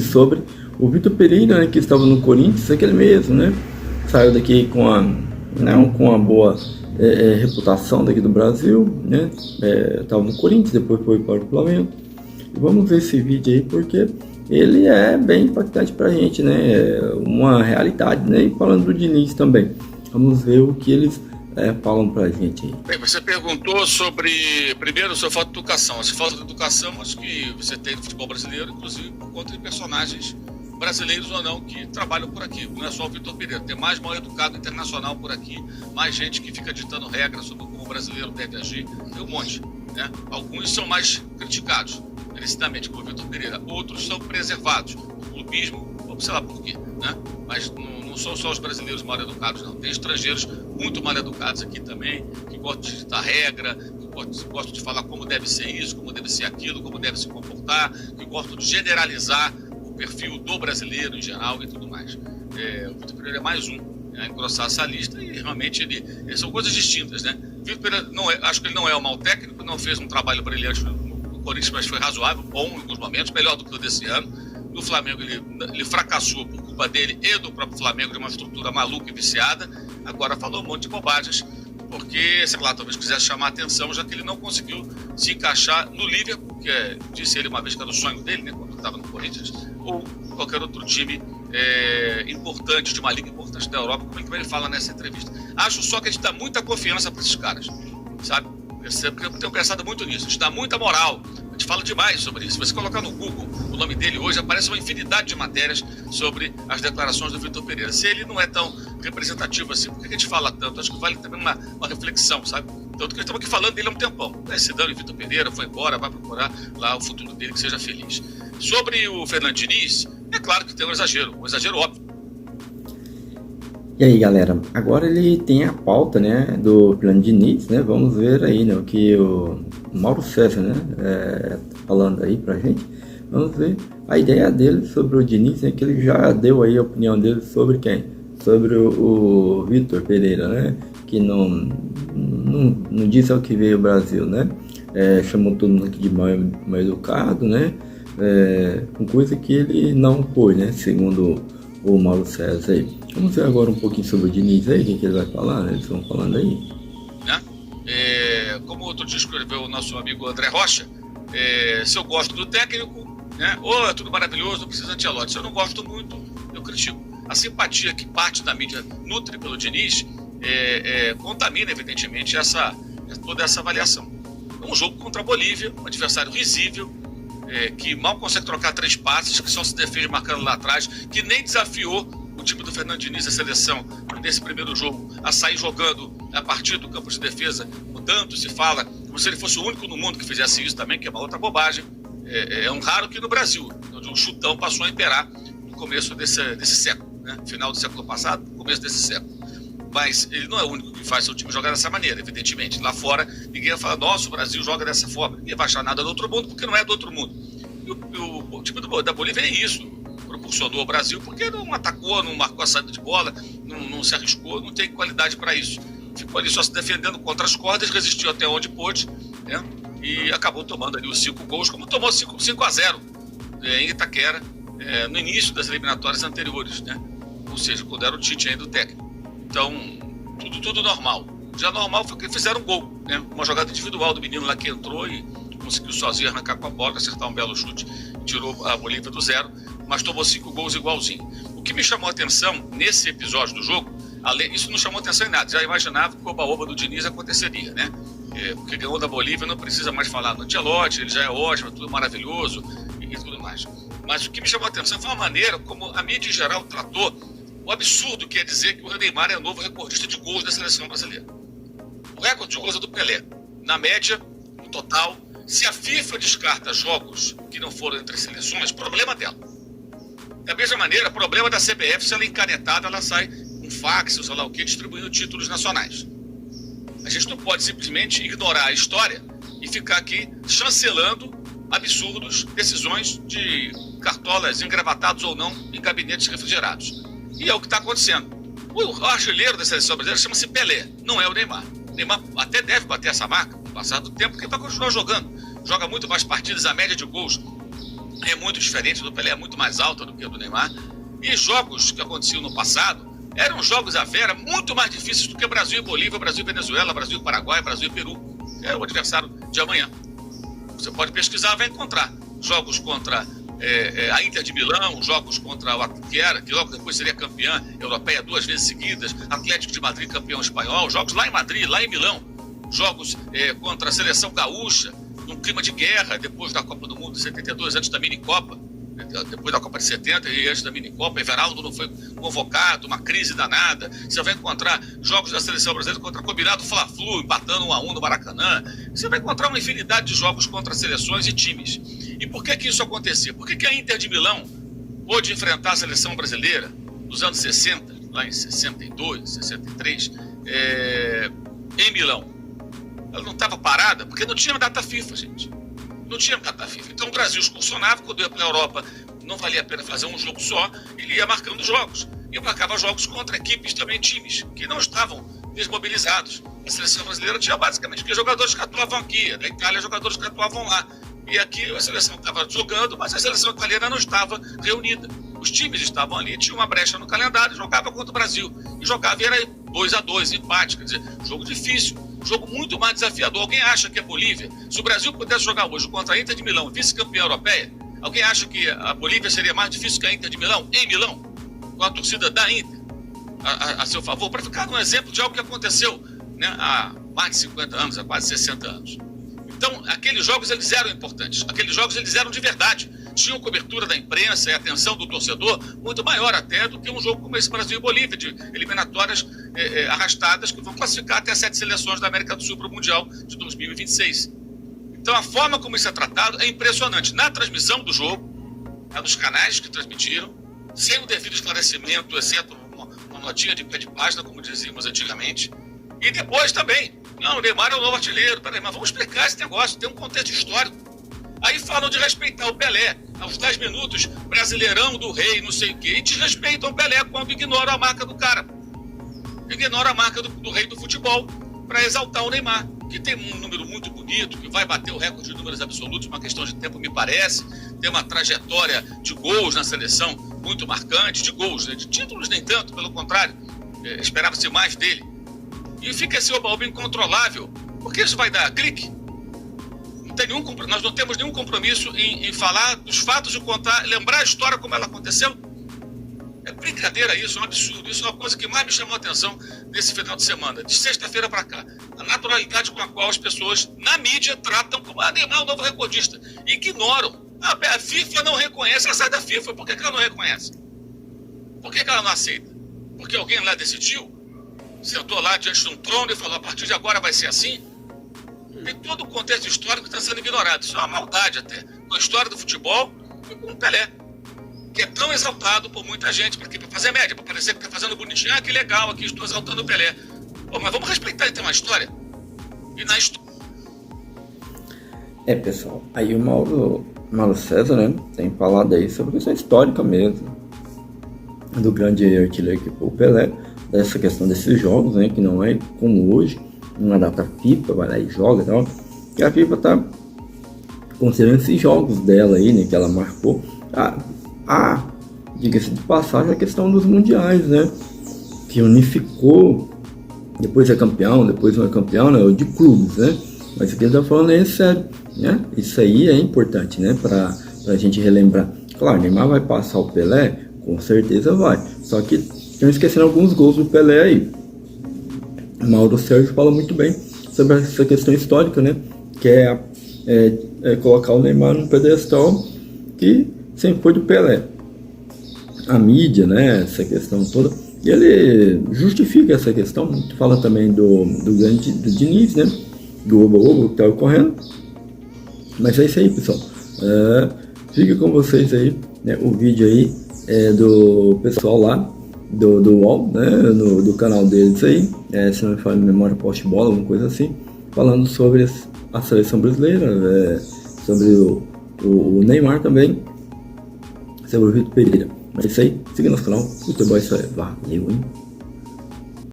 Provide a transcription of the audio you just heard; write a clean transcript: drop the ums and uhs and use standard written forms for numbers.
sobre o Vitor Pereira, né, que estava no Corinthians, aquele mesmo, né? Saiu daqui com uma boa reputação daqui do Brasil, né? Estava no Corinthians, depois foi para o Flamengo. E vamos ver esse vídeo aí porque ele é bem impactante pra gente, né? Uma realidade, né? E falando do Diniz também. Vamos ver o que eles falam pra gente aí. Bem, você perguntou sobre, primeiro, sobre falta de educação. Essa falta de educação, acho que você tem no futebol brasileiro, inclusive por conta de personagens brasileiros ou não que trabalham por aqui. Não é só o Vitor Pereira, tem mais mal educado internacional por aqui, mais gente que fica ditando regras sobre como o brasileiro deve agir, tem um monte, né? Alguns são mais criticados, merecidamente, como o Vitor Pereira, outros são preservados, o clubismo, sei lá por quê, né? Mas não são só os brasileiros mal educados, não. Tem estrangeiros muito mal educados aqui também, que gostam de ditar regra, que gostam de falar como deve ser isso, como deve ser aquilo, como deve se comportar, que gostam de generalizar o perfil do brasileiro em geral e tudo mais. O Vitor Pereira é mais um a engrossar essa lista e realmente eles são coisas distintas, né? O Vitor Pereira, acho que ele não é um mau técnico, não fez um trabalho brilhante no Corinthians, mas foi razoável, bom em alguns momentos, melhor do que o desse ano. No Flamengo ele fracassou por culpa dele e do próprio Flamengo, de uma estrutura maluca e viciada. Agora falou um monte de bobagens, porque, sei lá, talvez quisesse chamar a atenção, já que ele não conseguiu se encaixar no Liverpool, que disse ele uma vez que era o sonho dele, né, quando estava no Corinthians, ou qualquer outro time importante, de uma liga importante da Europa, como ele fala nessa entrevista. Acho só que a gente dá muita confiança para esses caras, sabe? Eu tenho pensado muito nisso, a gente dá muita moral, a gente fala demais sobre isso. Se você colocar no Google o nome dele hoje, aparece uma infinidade de matérias sobre as declarações do Vitor Pereira. Se ele não é tão representativo assim, por que a gente fala tanto? Acho que vale também uma reflexão, sabe? Tanto que estamos aqui falando dele há um tempão. Esse dano, Vitor Pereira foi embora, vai procurar lá o futuro dele, que seja feliz. Sobre o Fernando Diniz, é claro que tem um exagero óbvio. E aí, galera, agora ele tem a pauta, né, do Fernando Diniz, né? Vamos ver aí, né, o que o Mauro César, né, falando aí pra gente. Vamos ver a ideia dele sobre o Diniz, né, que ele já deu aí a opinião dele sobre quem? Sobre o Vitor Pereira, né, que não disse ao que veio o Brasil, né, chamou todo mundo aqui de mal educado, né, com coisa que ele não foi, né, segundo o Mauro César aí. Vamos ver agora um pouquinho sobre o Diniz aí, o que ele vai falar, né? Eles estão falando aí. Como outro dia escreveu o nosso amigo André Rocha, se eu gosto do técnico, né? Ou é tudo maravilhoso, não precisa de Ancelotti. Se eu não gosto muito, eu critico. A simpatia que parte da mídia nutre pelo Diniz contamina, evidentemente, toda essa avaliação. Um jogo contra a Bolívia, um adversário risível, que mal consegue trocar 3 passes, que só se defende marcando lá atrás, que nem desafiou o time do Fernando Diniz, a seleção, nesse primeiro jogo, a sair jogando a partir do campo de defesa, tanto se fala, como se ele fosse o único no mundo que fizesse isso também, que é uma outra bobagem. É um raro que no Brasil, onde um chutão passou a imperar no começo desse século, né? Final do século passado, começo desse século. Mas ele não é o único que faz seu time jogar dessa maneira, evidentemente. Lá fora, ninguém vai falar, nossa, o Brasil joga dessa forma. Ninguém vai achar nada do outro mundo, porque não é do outro mundo. E o time da Bolívia é isso. Proporcionou ao Brasil, porque não atacou, não marcou a saída de bola, não se arriscou, não tem qualidade para isso. Ficou ali só se defendendo contra as cordas, resistiu até onde pôde, né? E acabou tomando ali os 5 gols, como tomou 5-0 em Itaquera, no início das eliminatórias anteriores, né? Ou seja, quando era o Tite ainda o técnico. Então, tudo normal. Já normal foi que fizeram um gol, né? Uma jogada individual do menino lá que entrou e conseguiu sozinho arrancar com a bola, acertar um belo chute, tirou a Bolívia do 0, mas tomou 5 gols igualzinho. O que me chamou a atenção nesse episódio do jogo, isso não chamou atenção em nada, já imaginava que o oba-oba do Diniz aconteceria, né? Porque ganhou da Bolívia, não precisa mais falar no Ancelotti, ele já é ótimo, tudo maravilhoso e tudo mais. Mas o que me chamou a atenção foi a maneira como a mídia em geral tratou o absurdo que é dizer que o Neymar é o novo recordista de gols da seleção brasileira. O recorde de gols é do Pelé. Na média, no total, se a FIFA descarta jogos que não foram entre as seleções, problema dela. Da mesma maneira, problema da CBF, se ela é encanetada, ela sai com fax, ou sei lá o que, distribuindo títulos nacionais. A gente não pode simplesmente ignorar a história e ficar aqui chancelando absurdos, decisões de cartolas engravatados ou não em gabinetes refrigerados. E é o que está acontecendo. O artilheiro da seleção brasileira chama-se Pelé, não é o Neymar. O Neymar até deve bater essa marca no passar do tempo, porque ele vai continuar jogando. Joga muito mais partidas, a média de gols é muito diferente, do Pelé é muito mais alta do que a do Neymar. E jogos que aconteciam no passado eram jogos à vera muito mais difíceis do que Brasil e Bolívia, Brasil e Venezuela, Brasil e Paraguai, Brasil e Peru. É o adversário de amanhã. Você pode pesquisar, vai encontrar jogos contra a Inter de Milão, jogos contra o Atlético, que logo depois seria campeã europeia 2 vezes seguidas, Atlético de Madrid campeão espanhol, jogos lá em Madrid, lá em Milão, jogos contra a seleção gaúcha, num clima de guerra, depois da Copa do Mundo de 72, antes da mini-copa, depois da Copa de 70 e antes da mini-copa, Everaldo não foi convocado, uma crise danada. Você vai encontrar jogos da seleção brasileira contra o combinado Fla-Flu, empatando 1-1 no Maracanã. Você vai encontrar uma infinidade de jogos contra seleções e times. E por que isso acontecia? Por que a Inter de Milão pôde enfrentar a seleção brasileira nos anos 60, lá em 62, 63, em Milão? Ela não estava parada porque não tinha data FIFA, gente. Não tinha data FIFA. Então o Brasil excursionava, quando ia para a Europa, não valia a pena fazer um jogo só, ele ia marcando jogos. E marcava jogos contra equipes, também times, que não estavam desmobilizados. A seleção brasileira tinha basicamente que jogadores que atuavam aqui, da Itália, jogadores que atuavam lá. E aqui a seleção estava jogando, mas a seleção italiana não estava reunida. Os times estavam ali, tinha uma brecha no calendário, jogava contra o Brasil. E jogava e era 2-2, empate, quer dizer, jogo difícil. Jogo muito mais desafiador. Alguém acha que a Bolívia, se o Brasil pudesse jogar hoje contra a Inter de Milão, vice-campeã europeia, alguém acha que a Bolívia seria mais difícil que a Inter de Milão, em Milão, com a torcida da Inter a seu favor? Para ficar um exemplo de algo que aconteceu, né, há mais de 50 anos, há quase 60 anos. Então, aqueles jogos eles eram importantes, aqueles jogos eles eram de verdade. Tinham cobertura da imprensa e atenção do torcedor muito maior até do que um jogo como esse Brasil e Bolívia, de eliminatórias arrastadas que vão classificar até 7 seleções da América do Sul para o Mundial de 2026. Então a forma como isso é tratado é impressionante. Na transmissão do jogo, nos canais que transmitiram, sem o devido esclarecimento, exceto uma notinha de pé de página, como dizíamos antigamente. E depois também, não, o Neymar é o novo artilheiro, peraí, mas vamos explicar esse negócio, tem um contexto histórico. Aí falam de respeitar o Pelé, aos 10 minutos, brasileirão do rei, não sei o quê, e desrespeitam o Pelé quando ignoram a marca do cara. Ignora a marca do rei do futebol para exaltar o Neymar, que tem um número muito bonito, que vai bater o recorde de números absolutos, uma questão de tempo, me parece, tem uma trajetória de gols na seleção muito marcante, de gols, né? De títulos nem tanto, pelo contrário, esperava-se mais dele. E fica esse oba-oba incontrolável, porque isso vai dar clique. Nós não temos nenhum compromisso em falar dos fatos e contar, lembrar a história como ela aconteceu. É brincadeira isso, é um absurdo. Isso é uma coisa que mais me chamou a atenção nesse final de semana, de sexta-feira para cá. A naturalidade com a qual as pessoas, na mídia, tratam como Neymar, o novo recordista. Ignoram. A FIFA não reconhece. Ela sai da FIFA. Por que ela não reconhece? Por que ela não aceita? Porque alguém lá decidiu, sentou lá diante de um trono e falou: a partir de agora vai ser assim? Tem todo o contexto histórico que está sendo ignorado. Isso é uma maldade até. Com a história do futebol e com o Pelé, que é tão exaltado por muita gente, para fazer média, para parecer que está fazendo bonitinho. Ah, que legal, aqui estou exaltando o Pelé. Pô, mas vamos respeitar então a história. E na história... Pessoal, aí o Mauro César, né, tem falado aí sobre questão histórica mesmo, do grande artilheiro que foi o Pelé, dessa questão desses jogos, né, que não é como hoje, uma data FIFA, vai lá e joga e tal, que a FIFA tá considerando esses jogos dela aí, né, que ela marcou, diga-se de passagem, a questão dos mundiais, né, que unificou, depois é campeão, depois não é campeão, né, de clubes, né, mas o que ele tá falando é sério, né, isso aí é importante, né, pra gente relembrar. Claro, Neymar vai passar o Pelé, com certeza vai, só que estão esquecendo alguns gols do Pelé aí. Mauro Sérgio fala muito bem sobre essa questão histórica, né, que é colocar o Neymar num pedestal que sempre foi do Pelé. A mídia, né, essa questão toda, e ele justifica essa questão, fala também do Diniz, né, do oba-oba que está ocorrendo. Mas é isso aí, pessoal, fica com vocês aí, né, o vídeo aí do pessoal lá do UOL, né, do canal deles aí, se não me falha memória, poste bola, alguma coisa assim, falando sobre a seleção brasileira, sobre o Neymar também, sobre o Vitor Pereira. Mas é isso aí, siga nosso canal, futebol é isso aí, valeu, hein?